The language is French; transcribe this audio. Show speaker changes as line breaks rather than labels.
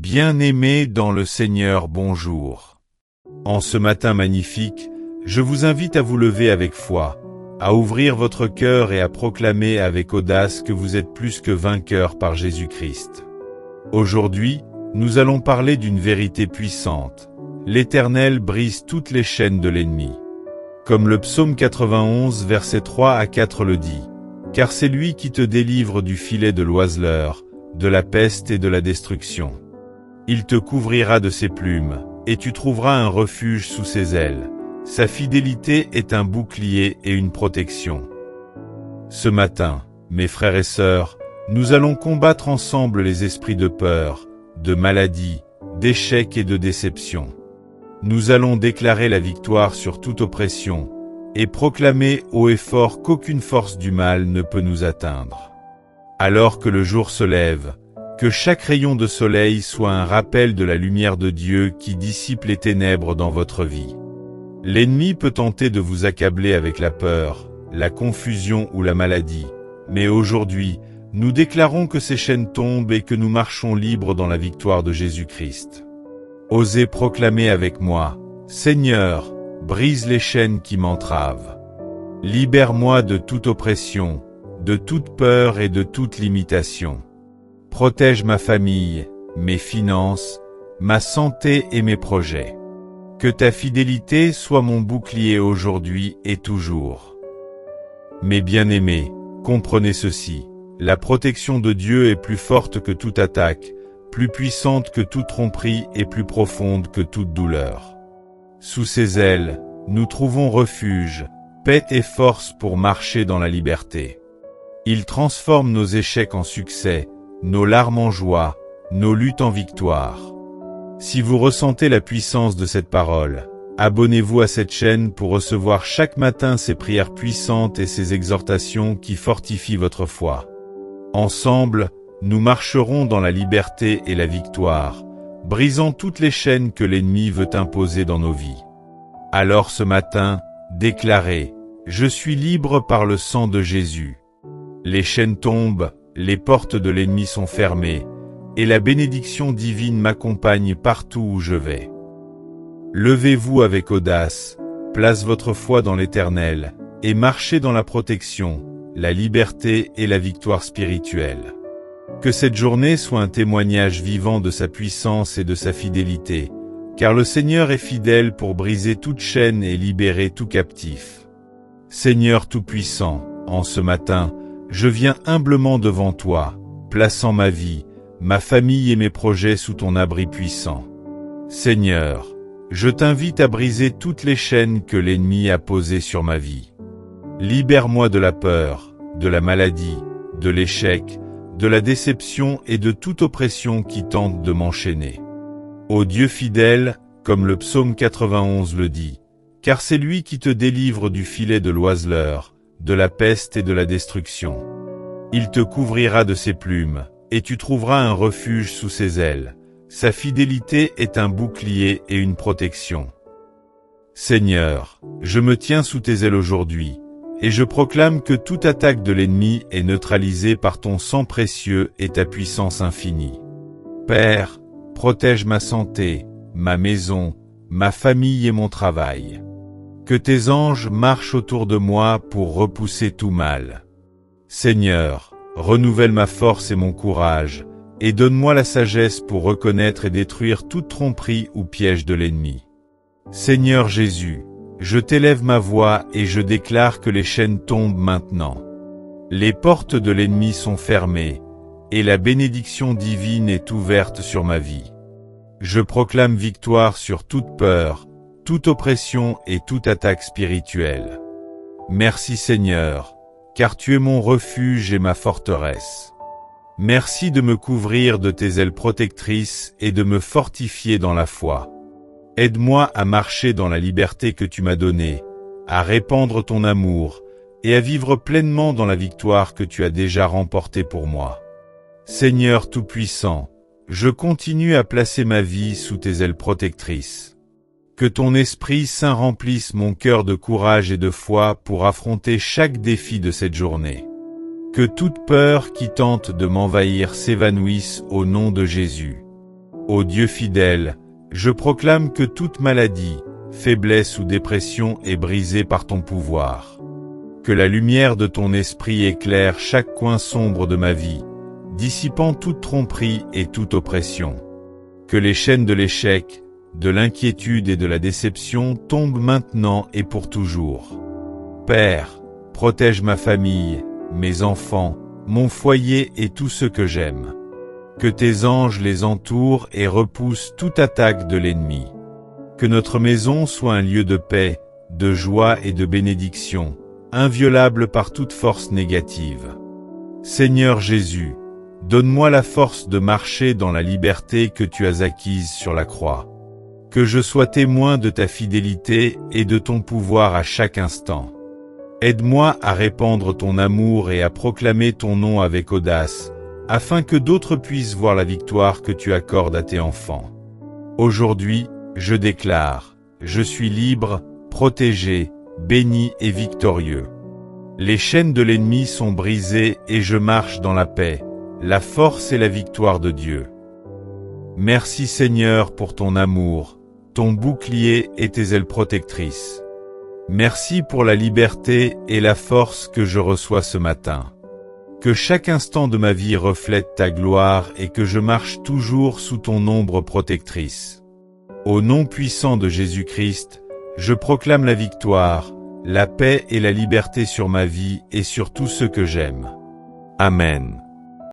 Bien-aimés dans le Seigneur, bonjour. En ce matin magnifique, je vous invite à vous lever avec foi, à ouvrir votre cœur et à proclamer avec audace que vous êtes plus que vainqueurs par Jésus-Christ. Aujourd'hui, nous allons parler d'une vérité puissante. L'Éternel brise toutes les chaînes de l'ennemi. Comme le psaume 91, versets 3 à 4 le dit, « Car c'est lui qui te délivre du filet de l'oiseleur, de la peste et de la destruction. Il te couvrira de ses plumes, et tu trouveras un refuge sous ses ailes. Sa fidélité est un bouclier et une protection. » Ce matin, mes frères et sœurs, nous allons combattre ensemble les esprits de peur, de maladie, d'échec et de déception. Nous allons déclarer la victoire sur toute oppression, et proclamer haut et fort qu'aucune force du mal ne peut nous atteindre. Alors que le jour se lève, que chaque rayon de soleil soit un rappel de la lumière de Dieu qui dissipe les ténèbres dans votre vie. L'ennemi peut tenter de vous accabler avec la peur, la confusion ou la maladie, mais aujourd'hui, nous déclarons que ces chaînes tombent et que nous marchons libres dans la victoire de Jésus-Christ. Osez proclamer avec moi, « Seigneur, brise les chaînes qui m'entravent. Libère-moi de toute oppression, de toute peur et de toute limitation. Protège ma famille, mes finances, ma santé et mes projets. Que ta fidélité soit mon bouclier aujourd'hui et toujours. » Mes bien-aimés, comprenez ceci, la protection de Dieu est plus forte que toute attaque, plus puissante que toute tromperie et plus profonde que toute douleur. Sous ses ailes, nous trouvons refuge, paix et force pour marcher dans la liberté. Il transforme nos échecs en succès, nos larmes en joie, nos luttes en victoire. Si vous ressentez la puissance de cette parole, abonnez-vous à cette chaîne pour recevoir chaque matin ces prières puissantes et ces exhortations qui fortifient votre foi. Ensemble, nous marcherons dans la liberté et la victoire, brisant toutes les chaînes que l'ennemi veut imposer dans nos vies. Alors ce matin, déclarez, « Je suis libre par le sang de Jésus. » Les chaînes tombent, les portes de l'ennemi sont fermées, et la bénédiction divine m'accompagne partout où je vais. Levez-vous avec audace, place votre foi dans l'Éternel, et marchez dans la protection, la liberté et la victoire spirituelle. Que cette journée soit un témoignage vivant de sa puissance et de sa fidélité, car le Seigneur est fidèle pour briser toute chaîne et libérer tout captif. Seigneur Tout-Puissant, en ce matin, je viens humblement devant toi, plaçant ma vie, ma famille et mes projets sous ton abri puissant. Seigneur, je t'invite à briser toutes les chaînes que l'ennemi a posées sur ma vie. Libère-moi de la peur, de la maladie, de l'échec, de la déception et de toute oppression qui tente de m'enchaîner. Ô Dieu fidèle, comme le psaume 91 le dit, « Car c'est lui qui te délivre du filet de l'oiseleur, de la peste et de la destruction. Il te couvrira de ses plumes, et tu trouveras un refuge sous ses ailes. Sa fidélité est un bouclier et une protection. » Seigneur, je me tiens sous tes ailes aujourd'hui, et je proclame que toute attaque de l'ennemi est neutralisée par ton sang précieux et ta puissance infinie. Père, protège ma santé, ma maison, ma famille et mon travail. Que tes anges marchent autour de moi pour repousser tout mal. Seigneur, renouvelle ma force et mon courage, et donne-moi la sagesse pour reconnaître et détruire toute tromperie ou piège de l'ennemi. Seigneur Jésus, je t'élève ma voix et je déclare que les chaînes tombent maintenant. Les portes de l'ennemi sont fermées, et la bénédiction divine est ouverte sur ma vie. Je proclame victoire sur toute peur, toute oppression et toute attaque spirituelle. Merci Seigneur, car tu es mon refuge et ma forteresse. Merci de me couvrir de tes ailes protectrices et de me fortifier dans la foi. Aide-moi à marcher dans la liberté que tu m'as donnée, à répandre ton amour et à vivre pleinement dans la victoire que tu as déjà remportée pour moi. Seigneur Tout-Puissant, je continue à placer ma vie sous tes ailes protectrices. Que ton Esprit Saint remplisse mon cœur de courage et de foi pour affronter chaque défi de cette journée. Que toute peur qui tente de m'envahir s'évanouisse au nom de Jésus. Ô Dieu fidèle, je proclame que toute maladie, faiblesse ou dépression est brisée par ton pouvoir. Que la lumière de ton esprit éclaire chaque coin sombre de ma vie, dissipant toute tromperie et toute oppression. Que les chaînes de l'échec, de l'inquiétude et de la déception tombent maintenant et pour toujours. Père, protège ma famille, mes enfants, mon foyer et tous ceux que j'aime. Que tes anges les entourent et repoussent toute attaque de l'ennemi. Que notre maison soit un lieu de paix, de joie et de bénédiction, inviolable par toute force négative. Seigneur Jésus, donne-moi la force de marcher dans la liberté que tu as acquise sur la croix. Que je sois témoin de ta fidélité et de ton pouvoir à chaque instant. Aide-moi à répandre ton amour et à proclamer ton nom avec audace, afin que d'autres puissent voir la victoire que tu accordes à tes enfants. Aujourd'hui, je déclare, je suis libre, protégé, béni et victorieux. Les chaînes de l'ennemi sont brisées et je marche dans la paix, la force et la victoire de Dieu. Merci Seigneur pour ton amour, ton bouclier et tes ailes protectrices. Merci pour la liberté et la force que je reçois ce matin. Que chaque instant de ma vie reflète ta gloire et que je marche toujours sous ton ombre protectrice. Au nom puissant de Jésus-Christ, je proclame la victoire, la paix et la liberté sur ma vie et sur tous ceux que j'aime. Amen.